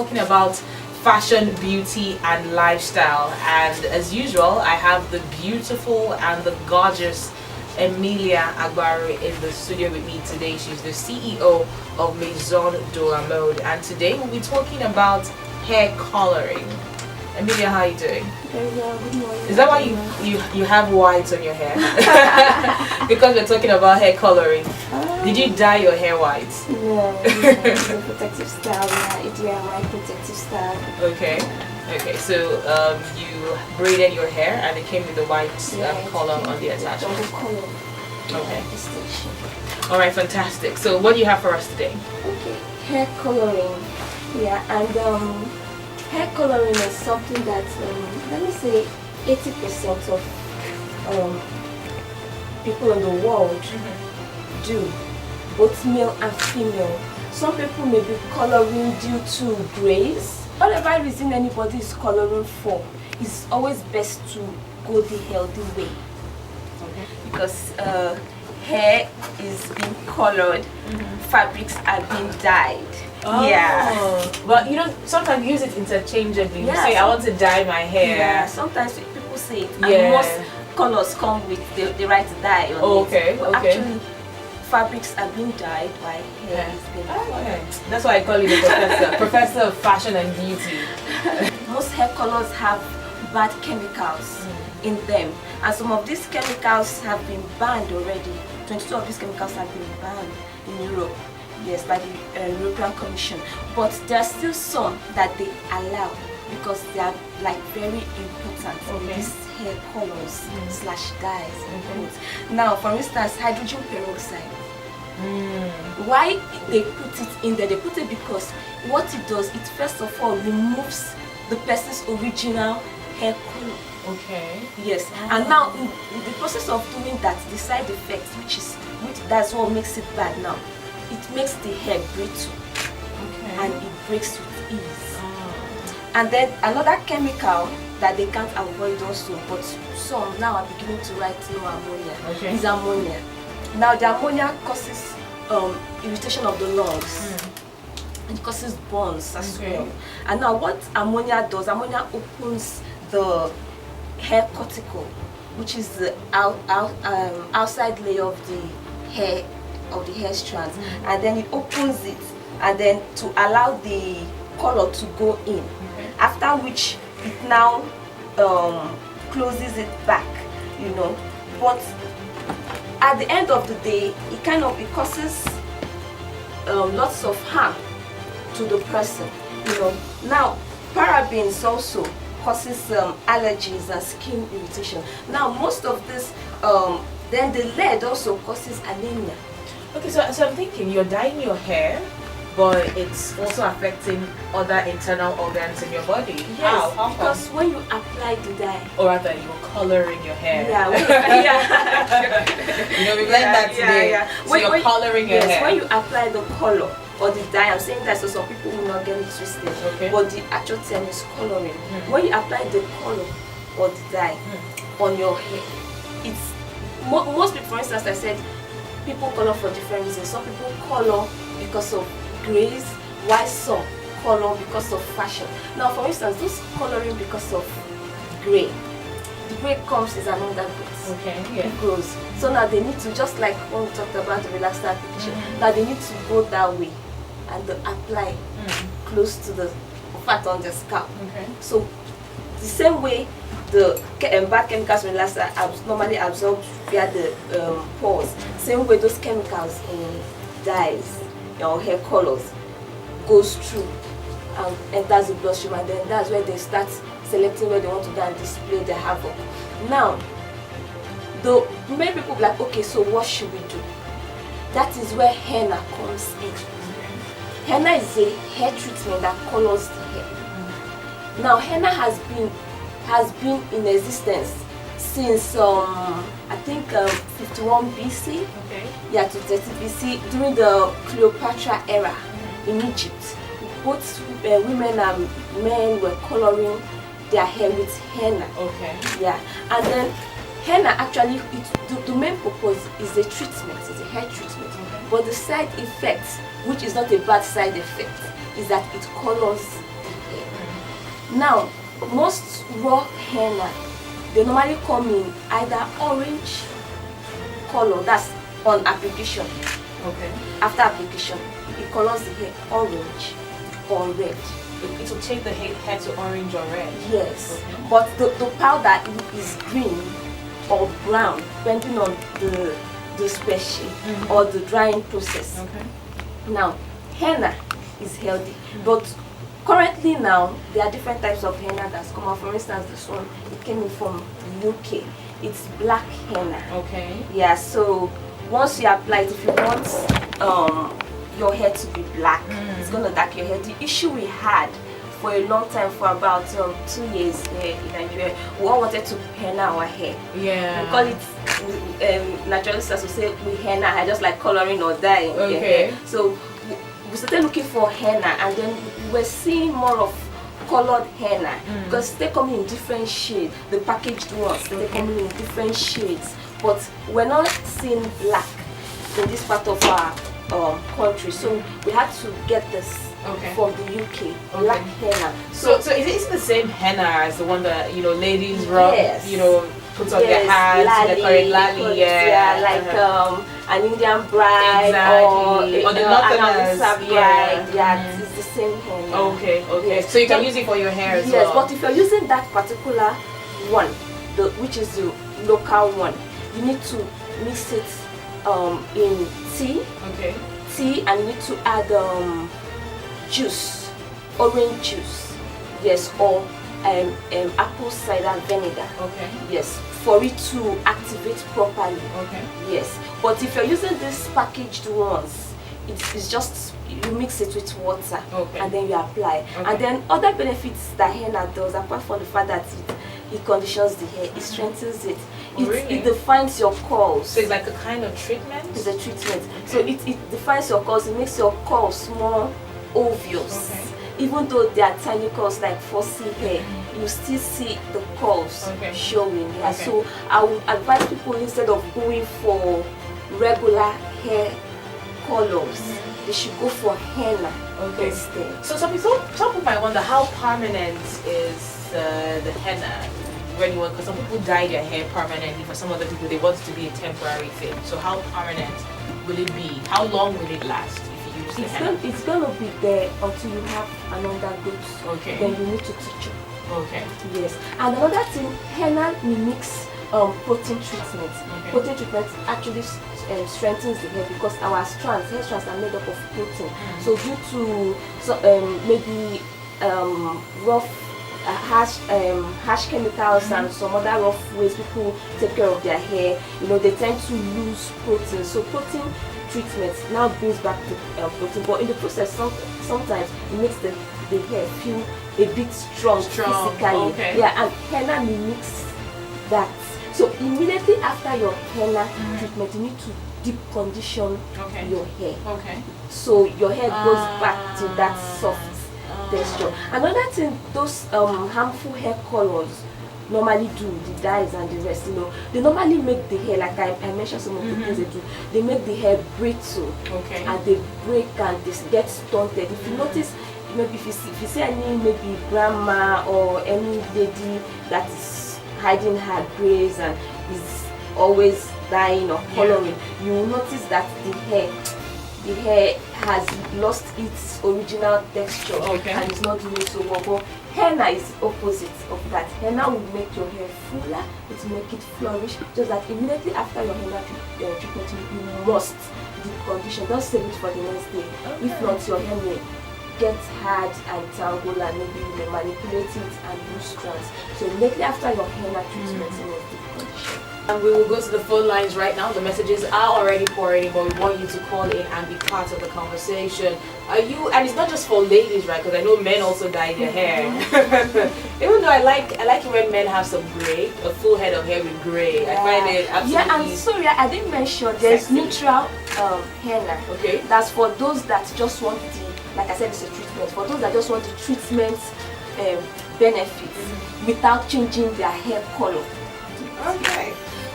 talking about fashion, beauty, and lifestyle. And as usual, I have the beautiful and the gorgeous Emilia Agbaru in the studio with me today. She's the CEO of Maison De La Mode, and today we'll be talking about hair coloring. Emilia, how are you doing? Very well, good morning. Is that why you have white on your hair? Because we're talking about hair coloring. Did you dye your hair white? No, it's a protective style. Yeah, it's DIY protective style. Okay. Okay, so you braided your hair and it came with the white color on the attachment. The color. Okay. Distinction. All right, fantastic. So what do you have for us today? Okay, hair coloring. Yeah, and hair coloring is something that let me say 80% of people in the world do, both male and female. Some people may be coloring due to grays. Whatever reason anybody is coloring for, it's always best to go the healthy way. Okay. Because hair is being colored, fabrics are being dyed. Oh. Yeah. But you know, sometimes you use it interchangeably. You say, I want to dye my hair. Yeah, sometimes people say it. And most colors come with the right dye on it. But actually, fabrics are being dyed by hair. That's why I call you the professor. Professor of fashion and beauty. Most hair colors have bad chemicals in them, and some of these chemicals have been banned already. 22 of these chemicals have been banned in Europe, yes, by the European Commission. But there are still some that they allow because they are like very important in these hair colors slash dyes. Now, for instance, hydrogen peroxide. Why they put it in there? They put it because what it does, it first of all removes the person's original hair color. Okay. Yes. And now in the process of doing that, the side effect, which that's what makes it bad now. It makes the hair brittle. And it breaks with ease. And then another chemical that they can't avoid also, but some now are beginning to write no ammonia. Is ammonia. Now the ammonia causes irritation of the lungs. And it causes burns as well. And now what ammonia does, ammonia opens the hair cuticle, which is the outside layer of the hair strands, and then it opens it, and then to allow the color to go in. After which it now closes it back, you know. But at the end of the day, it causes lots of harm to the person, you know. Now, parabens also causes allergies and skin irritation. Now, most of this, then the lead also causes anemia. Okay, so I'm thinking you're dyeing your hair, but it's also affecting other internal organs in your body. Yes, because when you apply the dye, or rather you're coloring your hair. Yeah, you know, we learned that today. So you're coloring your hair. When you apply the color or the dye, I'm saying that so some people will not get it twisted. But the actual term is coloring. When you apply the color or the dye on your hair, it's most people, for instance, I said people color for different reasons. Some people color because of grays, while some color because of fashion. Now, for instance, this coloring because of gray, the gray comes is an undergrowth. It grows. So now they need to, just like when we talked about the relaxer application, now they need to go that way and apply close to the fat on the scalp. So the same way the bad chemicals relaxer normally absorbed via the pores, same way those chemicals in dyes or hair colors goes through and enters the bloodstream, and then that's where they start selecting where they want to go and display their havoc. Now, many people be like, okay, so what should we do? That is where henna comes in. Henna is a hair treatment that colors the hair. Now, henna has been in existence since I think 51 BC, to 30 BC, during the Cleopatra era in Egypt. Both women and men were coloring their hair with henna. And then henna actually, the main purpose is a treatment, it's a hair treatment. But the side effect, which is not a bad side effect, is that it colors Now, most raw henna, they normally come in either orange color, that's on application. Okay. After application, it colors the hair orange or red. It will take the hair to orange or red. Yes. Okay. But the powder is green or brown, depending on the species or the drying process. Okay. Now, henna is healthy, but currently now there are different types of henna that's come out. For instance, this one, it came in from the UK. It's black henna. Okay. Yeah, so once you apply it, if you want your hair to be black, it's gonna dark your hair. The issue we had for a long time, for about 2 years here in Nigeria, we all wanted to henna our hair. Yeah. We call it naturalists will say we henna hair, just like coloring or dyeing your hair. So we started looking for henna, and then we were seeing more of colored henna because they come in different shades. The packaged ones, they come in different shades, but we're not seeing black in this part of our country. So we had to get this from the UK, black henna. So is it the same henna as the one that ladies rub? Yes. Put on their hands, decorate lali, like an Indian bride or the Northerners bride. It's the same henna. Okay. Yes. So you can use it for your hair as well. Yes, but if you're using that particular one, which is the local one, you need to mix it in tea. Okay. Tea, and you need to add juice, orange juice. Yes, or apple cider vinegar. Okay. Yes, for it to activate properly. Okay. Yes, but if you're using these packaged ones, it's just you mix it with water and then you apply. And then other benefits that henna does, apart from the fact that it conditions the hair, it strengthens it. It defines your curls. So it's like a kind of treatment? It's a treatment. So it defines your curls, it makes your curls more obvious. Even though they are tiny curls like fussy hair, you still see the curls showing. Yeah. So I would advise people, instead of going for regular hair colors, they should go for henna instead. So some people might wonder, how permanent is the henna? Because some people dye their hair permanently. For some other people, they want it to be a temporary thing. So how permanent will it be? How long will it last if you use the henna? It's gonna be there until you have an undergrowth. Then you need to teach it. Yes. And another thing, henna mimics protein treatment. Protein treatment actually strengthens the hair because our hair strands are made up of protein. So due to maybe rough harsh chemicals and some other rough ways people take care of their hair, they tend to lose protein. So protein treatment now brings back the protein, but in the process sometimes it makes the hair feel a bit strong physically. Yeah, and henna mimics that. So immediately after your henna treatment, you need to deep condition your hair. So your hair goes back to that soft texture. Another thing those harmful hair colors normally do, the dyes and the rest, they normally make the hair, like I mentioned some of the things they do, they make the hair brittle and they break and they get stunted. If you notice, maybe if you see any maybe grandma or any lady that is hiding her braids and is always dyeing or coloring, you will notice that the hair has lost its original texture and is not doing so well. But henna is the opposite of that. Henna will make your hair fuller, it will make it flourish, just that immediately after your henna treatment, you must deep condition. Don't save it for the next day. If not, your hair may get hard and tangled, and maybe you may manipulate it and lose strands. So immediately after your henna treatment, you must deep condition. And we will go to the phone lines right now. The messages are already pouring in, but we want you to call in and be part of the conversation. And it's not just for ladies, right? Because I know men also dye their hair. Even though I like it when men have some gray, a full head of hair with gray. I find it absolutely. Yeah, and sorry, I didn't mention there's neutral henna. That's for those that just want like I said, it's a treatment. For those that just want the treatment benefits without changing their hair color.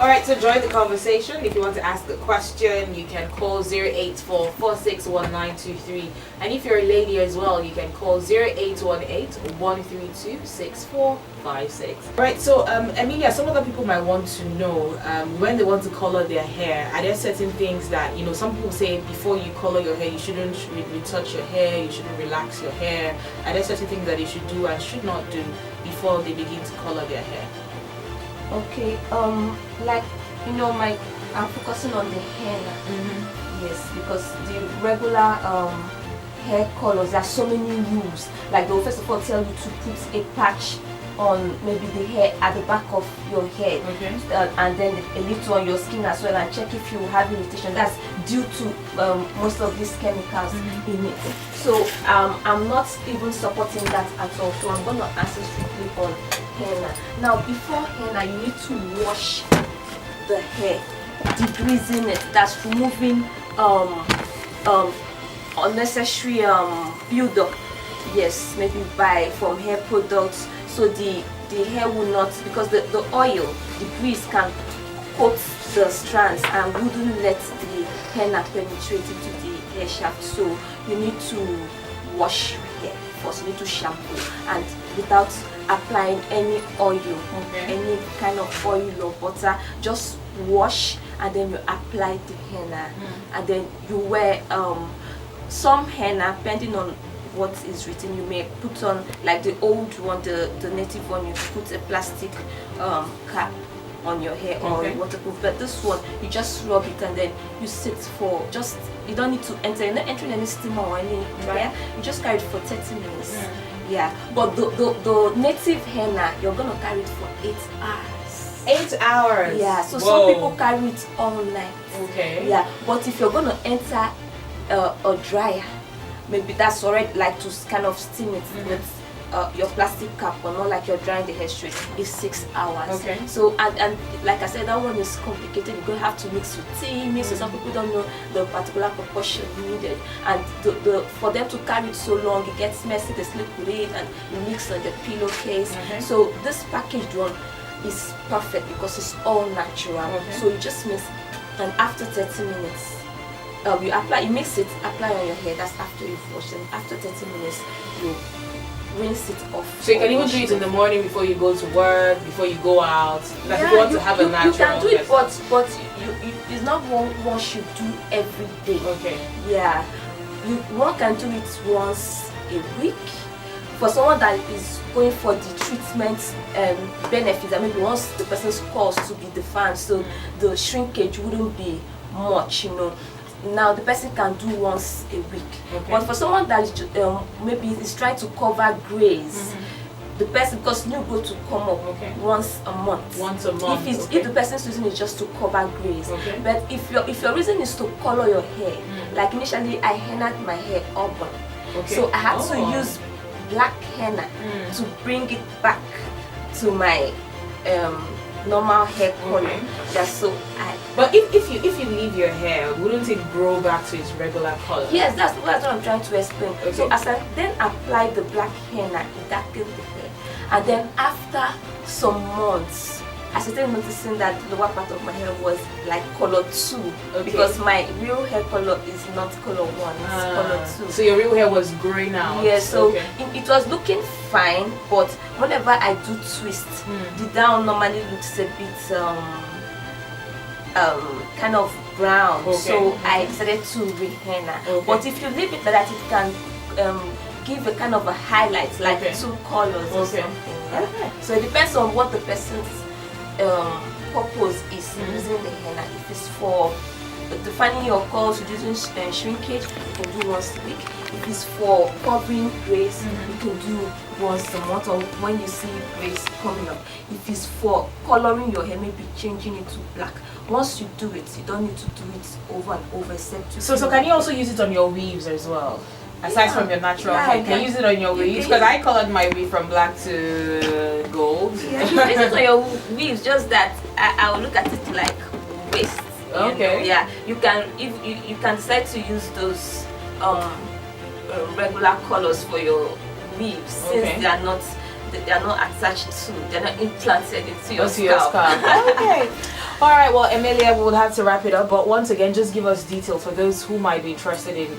Alright, so join the conversation. If you want to ask a question, you can call 084461923. And if you're a lady as well, you can call 0818-132-6456. Alright, so Emilia, some other people might want to know when they want to color their hair, are there certain things that, you know, some people say before you color your hair, you shouldn't retouch your hair, you shouldn't relax your hair. Are there certain things that they should do and should not do before they begin to color their hair? Okay, like, you know, I'm focusing on the hair now. Yes, because the regular hair colors, there are so many rules. Like they'll first of all tell you to put a patch on maybe the hair at the back of your head, and then a little on your skin as well, and check if you have irritation. That's due to most of these chemicals in it. So I'm not even supporting that at all. So I'm going to answer strictly on henna. Now, before henna, you need to wash the hair, degreasing it. That's removing unnecessary buildup. Yes, maybe from hair products. So the hair will not, because the oil, the grease can coat the strands and wouldn't let the henna penetrate into the hair shaft. So you need to wash your hair first. You need to shampoo, and without applying any oil, any kind of oil or butter, just wash and then you apply the henna, and then you wear some henna, depending on what is written. You may put on, like the old one, the native one, you put a plastic cap on your hair or waterproof, but this one you just rub it and then you sit for you don't need to enter, you're not entering any steamer or any dryer, you just carry it for 30 minutes. But the native henna, you're gonna carry it for 8 hours. 8 hours? Yeah, so some people carry it all night. Yeah, but if you're gonna enter a dryer, maybe that's already like to kind of steam it with your plastic cap, or not like you're drying the hair straight, is 6 hours. So and like I said, that one is complicated. You're gonna have to mix with tea, so some people don't know the particular proportion needed, and for them to carry it so long, it gets messy. They sleep with it and you mix on the pillowcase. So this packaged one is perfect because it's all natural. So you just mix, and after 30 minutes you mix it, apply on your hair. That's after you've washed it. After 30 minutes you rinse it off. So you can even do it in the morning before you go to work, before you go out. Like if you want to have a natural. You can do it, but it's not one you do every day. Yeah, one can do it once a week. For someone that is going for the treatment benefits, maybe once the person's course to be defined, so the shrinkage wouldn't be much, you know. Now the person can do once a week. But for someone that is maybe is trying to cover grays, the person, because new growth to come up once a month. If the person's using it just to cover grays. But if your reason is to color your hair, like initially I hennaed my hair auburn, so I had to use black henna to bring it back to my normal hair color. But if you leave your hair, wouldn't it grow back to its regular color? Yes, that's what I'm trying to explain. So as I then apply the black henna, it darkens the hair, and then after some months, I started noticing that the lower part of my hair was like color 2, because my real hair color is not color 1, it's color 2. So your real hair was growing out. Yeah, so it was looking fine, but whenever I do twist, the down normally looks a bit kind of brown. So I decided to re-henna. But if you leave it like that, it can give a kind of a highlight, like 2 colors or something. So it depends on what the person's purpose is using the henna. If it's for defining your curls, reducing shrinkage, you can do once a week. If it's for covering grays, you can do once a month, or when you see grays coming up. If it's for coloring your hair, maybe changing it to black. Once you do it, you don't need to do it over and over, except so can you also use it on your weaves as well? Aside from your natural hair, can you use it on your weaves? Because I colored my weave from black to gold. Yeah, you can use it on your weaves, just that I will look at it like waist. Yeah, you can, if you can decide to use those regular colors for your weaves, since they are not attached to, they're not implanted into your scalp. All right, well, Emilia, we will have to wrap it up. But once again, just give us details for those who might be interested in,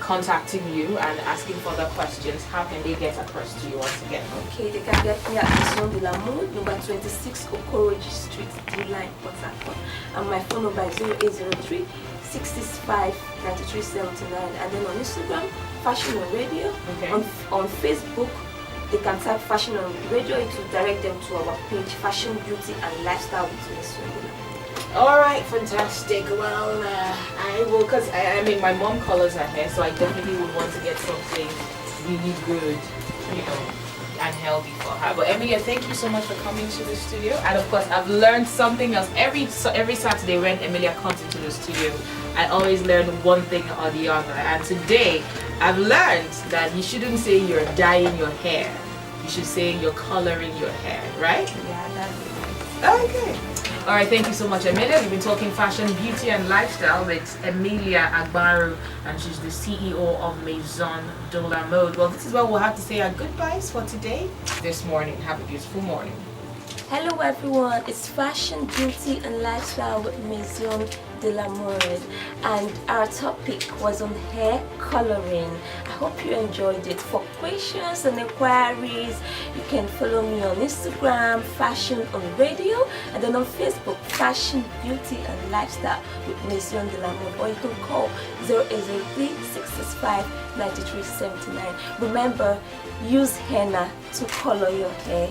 contacting you and asking further questions. How can they get across to you once again? Okay, they can get me at Maison De La Mode, number 26 Okoroji Street, D-Line, Port Harcourt. And my phone number is 0803 665 9379. And then on Instagram, Fashion on Radio. Okay. On Facebook, they can type Fashion on Radio. It will direct them to our page, Fashion, Beauty and Lifestyle with Miss Wendela. All right, fantastic. Well, I will, because I mean, my mom colors her hair, so I definitely would want to get something really good, and healthy for her. But Emilia, thank you so much for coming to the studio. And of course, I've learned something else. Every Saturday when Emilia comes into the studio, I always learn one thing or the other. And today, I've learned that you shouldn't say you're dyeing your hair. You should say you're coloring your hair, right? Yeah, that's nice. Okay. All right, thank you so much, Emilia. We've been talking fashion, beauty, and lifestyle with Emilia Agbaru, and she's the CEO of Maison De La Mode. Well, this is where we'll have to say our goodbyes for today, this morning. Have a beautiful morning. Hello everyone, it's Fashion, Beauty and Lifestyle with Maison De La Mode, and our topic was on hair coloring. I hope you enjoyed it. For questions and inquiries, you can follow me on Instagram, Fashion on Radio, and then on Facebook, Fashion, Beauty and Lifestyle with Maison De La Mode, or you can call 0803 665 9379. Remember, use henna to color your hair.